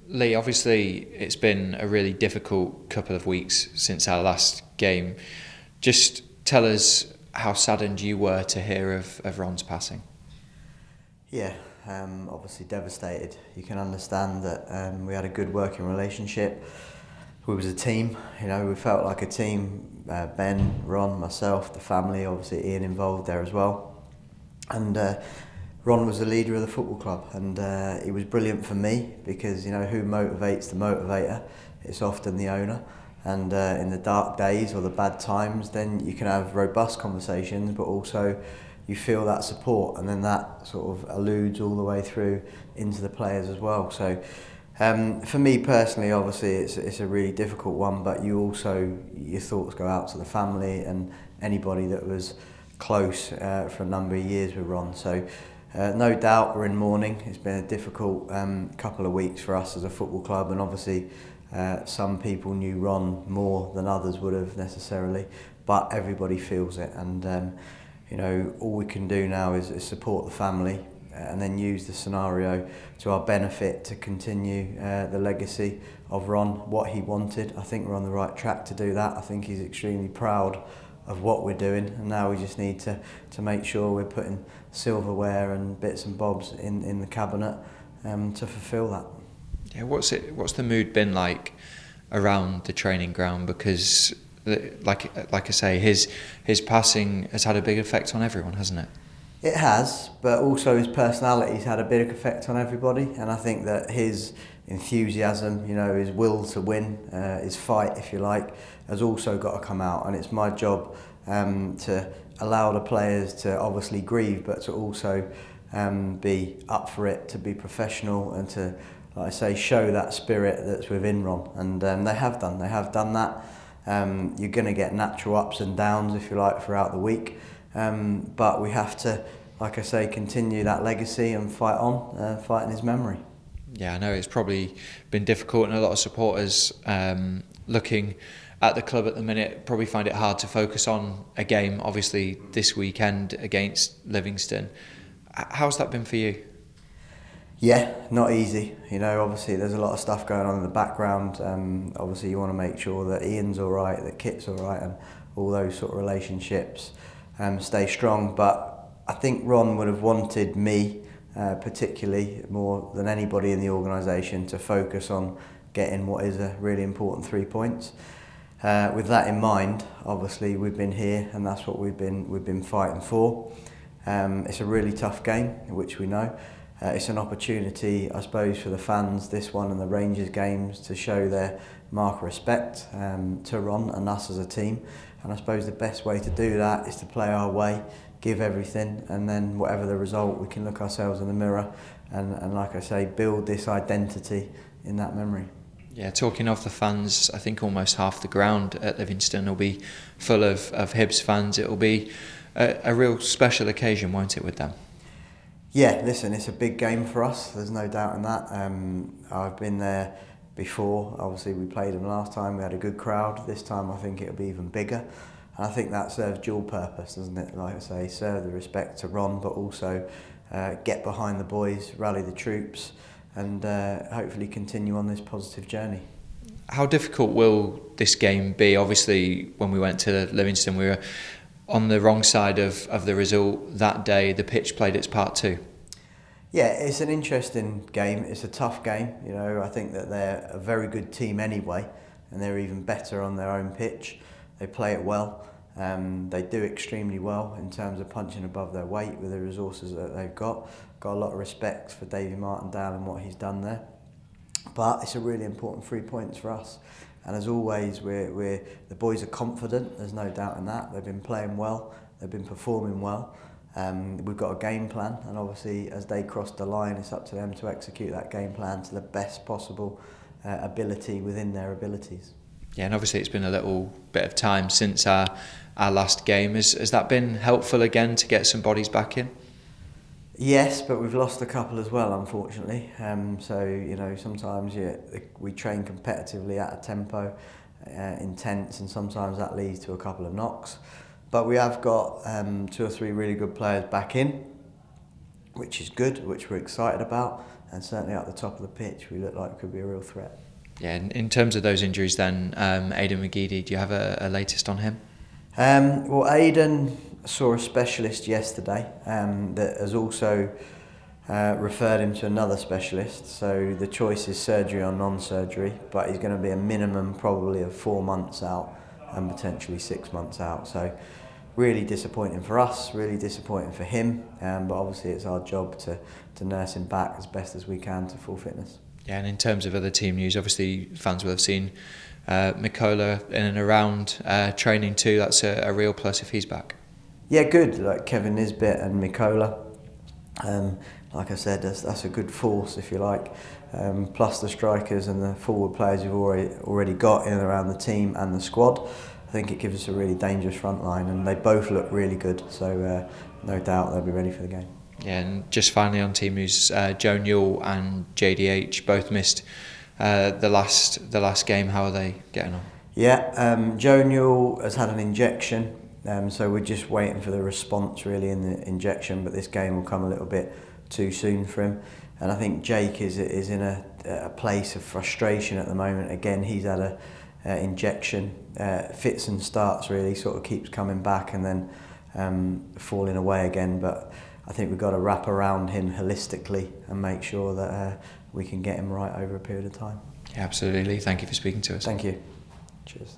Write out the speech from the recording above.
Lee, obviously it's been a really difficult couple of weeks since our last game. Just tell us how saddened you were to hear of Ron's passing. Yeah, obviously devastated. You can understand that we had a good working relationship. We was a team, we felt like a team. Ben, Ron, myself, the family, obviously Ian involved there as well. And Ron was the leader of the football club, and he was brilliant for me because who motivates the motivator? It's often the owner. And in the dark days or the bad times, then you can have robust conversations, but also you feel that support, and then that sort of alludes all the way through into the players as well. So for me personally, obviously it's a really difficult one, but your thoughts go out to the family and anybody that was close for a number of years with Ron. So no doubt we're in mourning. It's been a difficult couple of weeks for us as a football club, and obviously some people knew Ron more than others would have necessarily, but everybody feels it, and all we can do now is support the family and then use the scenario to our benefit to continue the legacy of Ron, what he wanted. I think we're on the right track to do that. I think he's extremely proud of what we're doing, and now we just need to make sure we're putting silverware and bits and bobs in the cabinet to fulfil that. Yeah, what's the mood been like around the training ground? Because like I say, his passing has had a big effect on everyone, hasn't it? It has, but also his personality's had a big effect on everybody, and I think that his enthusiasm, his will to win, his fight, if you like, has also got to come out, and it's my job to allow the players to obviously grieve, but to also be up for it, to be professional, and to, like I say, show that spirit that's within Ron, and they have done that. You're going to get natural ups and downs, if you like, throughout the week. But we have to, like I say, continue that legacy and fight on, fight in his memory. Yeah, I know it's probably been difficult, and a lot of supporters looking at the club at the minute probably find it hard to focus on a game, obviously this weekend against Livingston. How's that been for you? Yeah, not easy. Obviously there's a lot of stuff going on in the background. Obviously you want to make sure that Ian's all right, that Kit's all right, and all those sort of relationships stay strong. But I think Ron would have wanted me, particularly more than anybody in the organisation, to focus on getting what is a really important 3 points. With that in mind, obviously we've been here, and that's what we've been fighting for. It's a really tough game, which we know. It's an opportunity, I suppose, for the fans, this one and the Rangers games, to show their mark of respect to Ron and us as a team. And I suppose the best way to do that is to play our way, give everything, and then whatever the result, we can look ourselves in the mirror and like I say, build this identity in that memory. Yeah, talking of the fans, I think almost half the ground at Livingston will be full of Hibs fans. It will be a real special occasion, won't it, with them? Yeah, listen, it's a big game for us, there's no doubt in that. I've been there before, obviously we played them last time, we had a good crowd. This time I think it'll be even bigger. And I think that serves dual purpose, doesn't it? Like I say, serve the respect to Ron, but also get behind the boys, rally the troops, and hopefully continue on this positive journey. How difficult will this game be? Obviously, when we went to Livingston, we were on the wrong side of the result that day. The pitch played its part too. Yeah, it's an interesting game. It's a tough game. I think that they're a very good team anyway, and they're even better on their own pitch. They play it well. They do extremely well in terms of punching above their weight with the resources that they've got. Got a lot of respect for Davy Martindale and what he's done there. But it's a really important 3 points for us. And as always, the boys are confident, there's no doubt in that. They've been playing well, they've been performing well. We've got a game plan, and obviously as they cross the line, it's up to them to execute that game plan to the best possible ability within their abilities. Yeah, and obviously it's been a little bit of time since our last game. Has that been helpful again to get some bodies back in? Yes, but we've lost a couple as well, unfortunately. Sometimes we train competitively at a tempo, intense, and sometimes that leads to a couple of knocks. But we have got 2 or 3 really good players back in, which is good, which we're excited about. and certainly at the top of the pitch we look like we could be a real threat. Yeah, in terms of those injuries then, Aidan McGeady, do you have a latest on him? Well, Aidan saw a specialist yesterday that has also referred him to another specialist, so the choice is surgery or non-surgery, but he's going to be a minimum probably of 4 months out and potentially 6 months out. So really disappointing for us, really disappointing for him, but obviously it's our job to nurse him back as best as we can to full fitness. Yeah, and in terms of other team news, obviously fans will have seen Mikola in and around training too. That's a real plus if he's back. Yeah, good. Like Kevin Nisbet and Mikola. Like I said, that's a good force, if you like. Plus the strikers and the forward players we've already got in and around the team and the squad. I think it gives us a really dangerous front line, and they both look really good. So no doubt they'll be ready for the game. Yeah, and just finally on team news, Joe Newell and JDH both missed the last game. How are they getting on? Yeah, Joe Newell has had an injection, so we're just waiting for the response really in the injection, but this game will come a little bit too soon for him. And I think Jake is in a place of frustration at the moment. Again, he's had a injection, fits and starts really, sort of keeps coming back and then falling away again. But I think we've got to wrap around him holistically and make sure that we can get him right over a period of time. Yeah, absolutely. Thank you for speaking to us. Thank you. Cheers.